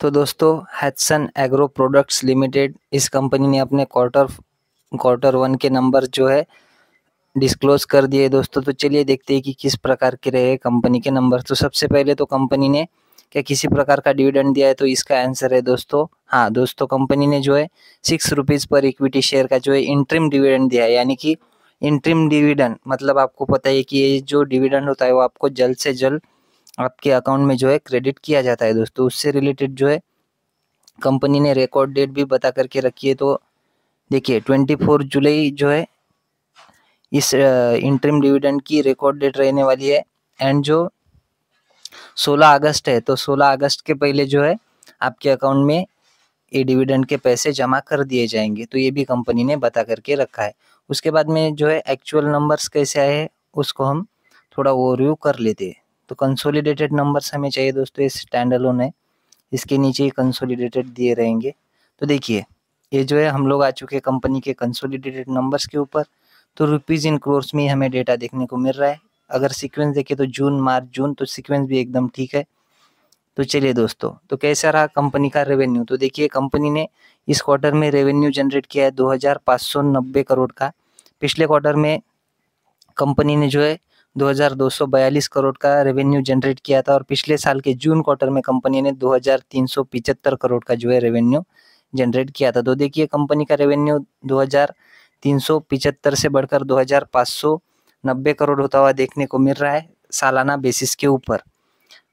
तो दोस्तों हैट्सन agro products limited इस कंपनी ने अपने क्वार्टर वन के नंबर जो है डिस्क्लोज कर दिए दोस्तों। तो चलिए देखते हैं कि किस प्रकार के रहे कंपनी के नंबर। तो सबसे पहले तो कंपनी ने क्या किसी प्रकार का डिविडेंड दिया है, तो इसका आंसर है दोस्तों हाँ दोस्तों, कंपनी ने जो है 6 रुपीज़ पर इक्विटी शेयर का जो है इंटरिम डिविडेंड दिया है। यानी कि इंटरिम डिविडेंड मतलब आपको पता है कि ये जो डिविडेंड होता है वो आपको जल्द से जल्द आपके अकाउंट में जो है क्रेडिट किया जाता है दोस्तों। उससे रिलेटेड जो है कंपनी ने रिकॉर्ड डेट भी बता करके रखी है। तो देखिए 24 जुलाई जो है इस इंटरिम डिविडेंड की रिकॉर्ड डेट रहने वाली है। एंड जो 16 अगस्त है, तो 16 अगस्त के पहले जो है आपके अकाउंट में ये डिविडेंड के पैसे जमा कर दिए जाएंगे। तो ये भी कंपनी ने बता करके रखा है। उसके बाद में जो है एक्चुअल नंबर्स कैसे आए हैं उसको हम थोड़ा ओवरव्यू कर लेते हैं। तो कंसोलिडेटेड नंबर्स हमें चाहिए दोस्तों, ये स्टैंड अलोन है, इसके नीचे ही कंसोलिडेटेड दिए रहेंगे। तो देखिए ये जो है हम लोग आ चुके हैं कंपनी के कंसोलिडेटेड नंबर्स के ऊपर। तो रुपीज़ इन क्रोर्स में हमें डेटा देखने को मिल रहा है। अगर सीक्वेंस देखें तो जून मार्च जून, तो सीक्वेंस भी एकदम ठीक है। तो चलिए दोस्तों, तो कैसा रहा कंपनी का रेवेन्यू। तो देखिए कंपनी ने इस क्वार्टर में रेवेन्यू जनरेट किया है 2590 करोड़ का। पिछले क्वार्टर में कंपनी ने जो है 2242 करोड़ का रेवेन्यू जनरेट किया था, और पिछले साल के जून क्वार्टर में कंपनी ने 2375 करोड़ का जो है रेवेन्यू जनरेट किया था। तो देखिए कंपनी का रेवेन्यू 2375 से बढ़कर 2590 करोड़ होता हुआ देखने को मिल रहा है सालाना बेसिस के ऊपर।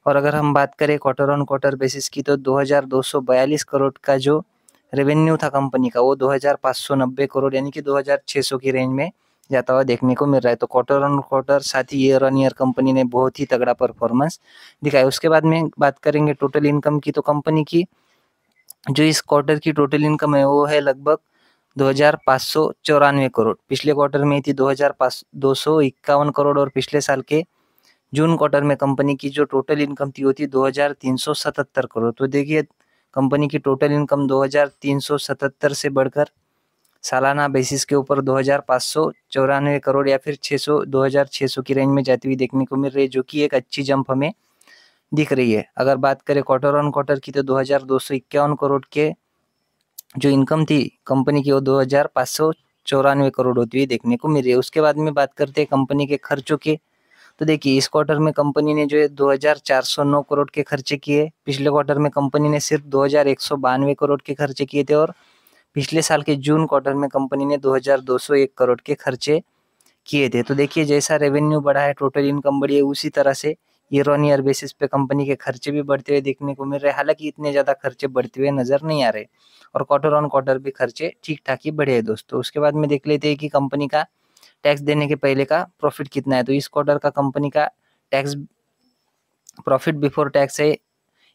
और अगर हम बात करें क्वार्टर ऑन क्वार्टर बेसिस की, तो 2242 करोड़ का जो रेवेन्यू था कंपनी का वो 2590 करोड़ यानी कि 2600 की रेंज में जाता हुआ देखने को मिल रहा है। तो क्वार्टर ऑन क्वार्टर साथ ही ईयर ऑन ईयर कंपनी ने बहुत ही तगड़ा परफॉर्मेंस दिखाया। उसके बाद में बात करेंगे टोटल इनकम की। तो कंपनी की जो इस क्वार्टर की टोटल इनकम है वो है लगभग 2594 करोड़। पिछले क्वार्टर में थी 2251 करोड़, और पिछले साल के जून क्वार्टर में कंपनी की जो टोटल इनकम थी वो थी 2377 करोड़। तो देखिए कंपनी की टोटल इनकम 2377 से बढ़कर सालाना बेसिस के ऊपर 2594 करोड़ या फिर 2600 की रेंज में जाती हुई देखने को मिल रही है, जो कि एक अच्छी जंप हमें दिख रही है। अगर बात करें क्वार्टर ऑन क्वार्टर की, तो 2251 करोड़ के जो इनकम थी कंपनी की वो 2594 करोड़ होती हुई देखने को मिल रही है। उसके बाद में बात करते हैं कंपनी के खर्चों के। तो देखिए इस क्वार्टर में कंपनी ने जो है 2409 करोड़ के खर्चे किए। पिछले क्वार्टर में कंपनी ने सिर्फ 2192 करोड़ के खर्चे किए थे, और पिछले साल के जून क्वार्टर में कंपनी ने 2201 करोड़ के खर्चे किए थे। तो देखिए जैसा रेवेन्यू बढ़ा है, टोटल इनकम बढ़ी है, उसी तरह से ईयर ऑन ईयर बेसिस पे कंपनी के खर्चे भी बढ़ते हुए देखने को मिल रहे हैं। हालांकि इतने ज़्यादा खर्चे बढ़ते हुए नजर नहीं आ रहे, और क्वार्टर ऑन क्वार्टर भी खर्चे ठीक ठाक ही बढ़े हैं दोस्तों। उसके बाद में देख लेते हैं कि कंपनी का टैक्स देने के पहले का प्रॉफिट कितना है। तो इस क्वार्टर का कंपनी का टैक्स प्रॉफिट बिफोर टैक्स है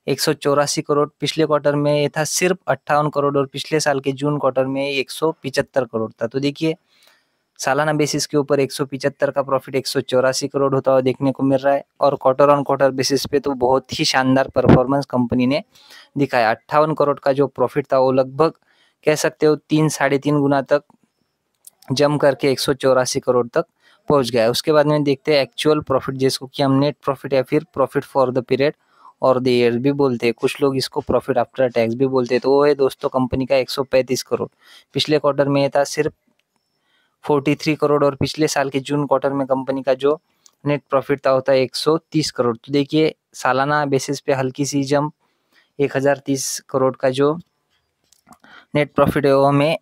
184 करोड़। पिछले क्वार्टर में ये था सिर्फ 58 करोड़, और पिछले साल के जून क्वार्टर में 175 करोड़ था। तो देखिए सालाना बेसिस के ऊपर 175 का प्रॉफिट 184 करोड़ होता हुआ देखने को मिल रहा है, और क्वार्टर ऑन क्वार्टर बेसिस पे तो बहुत ही शानदार परफॉर्मेंस कंपनी ने दिखाया। 58 करोड़ का जो प्रॉफिट था वो लगभग कह सकते हो 3-3.5 गुना तक जम करके 184 करोड़ तक पहुंच गया है। उसके बाद में देखते हैं एक्चुअल प्रॉफिट, जिसको कि हम नेट प्रॉफिट या फिर प्रॉफिट फॉर द पीरियड और द ईयर भी बोलते हैं, कुछ लोग इसको प्रॉफिट आफ्टर टैक्स भी बोलते हैं। तो वो है दोस्तों कंपनी का 135 करोड़। पिछले क्वार्टर में ये था सिर्फ 43 करोड़, और पिछले साल के जून क्वार्टर में कंपनी का जो नेट प्रॉफिट था होता है 130 करोड़। तो देखिए सालाना बेसिस पे हल्की सी जंप 1030 करोड़ का जो नेट प्रॉफिट है वो हमें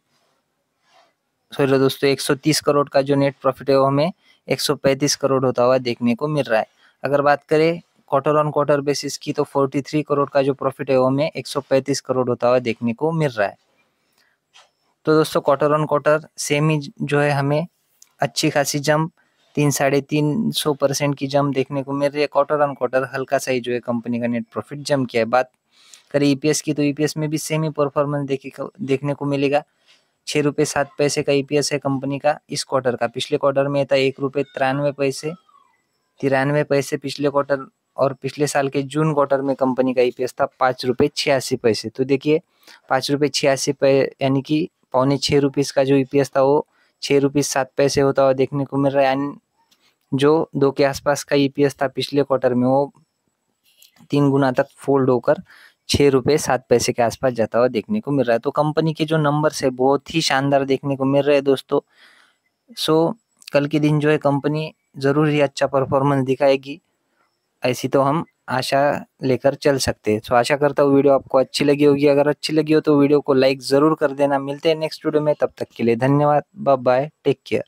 सॉरी दोस्तों 130 करोड़ का जो नेट प्रॉफिट है वो हमें 135 करोड़ होता हुआ देखने को मिल रहा है। अगर बात करें क्वार्टर ऑन क्वार्टर बेसिस की, तो 43 करोड़ का जो प्रॉफिट है वो हमें 135 करोड़ होता हुआ देखने को मिल रहा है। तो दोस्तों क्वार्टर ऑन क्वार्टर सेम ही जो है हमें अच्छी खासी जंप 300-350% की जंप देखने को मिल रही है। क्वार्टर ऑन क्वार्टर हल्का सा ही जो है कंपनी का नेट प्रॉफिट जंप किया है। बात करें ईपीएस की, तो ईपीएस में भी सेम ही परफॉर्मेंस देखने को मिलेगा। 6 रुपये 7 पैसे का ईपीएस है कंपनी का इस क्वार्टर का। पिछले क्वार्टर में था 1 रुपये 93 पैसे पिछले क्वार्टर, और पिछले साल के जून क्वार्टर में कंपनी का ईपीएस था 5 रुपये 86 पैसे। तो देखिए 5 रुपये 86 यानी कि 5.25 का जो ईपीएस था वो 6 रुपये 7 पैसे होता हुआ देखने को मिल रहा है। जो 2 के आसपास का ईपीएस था पिछले क्वार्टर में वो 3 गुना तक फोल्ड होकर ₹6.07 के आसपास जाता हुआ देखने को मिल रहा है। तो कंपनी के जो नंबर्स है बहुत ही शानदार देखने को मिल रहे हैं दोस्तों। कल के दिन जो है कंपनी ज़रूर ही अच्छा परफॉर्मेंस दिखाएगी, ऐसी तो हम आशा लेकर चल सकते हैं। आशा करता हूँ वीडियो आपको अच्छी लगी होगी। अगर अच्छी लगी हो तो वीडियो को लाइक ज़रूर कर देना। मिलते हैं नेक्स्ट वीडियो में, तब तक के लिए धन्यवाद। Bye bye, take care.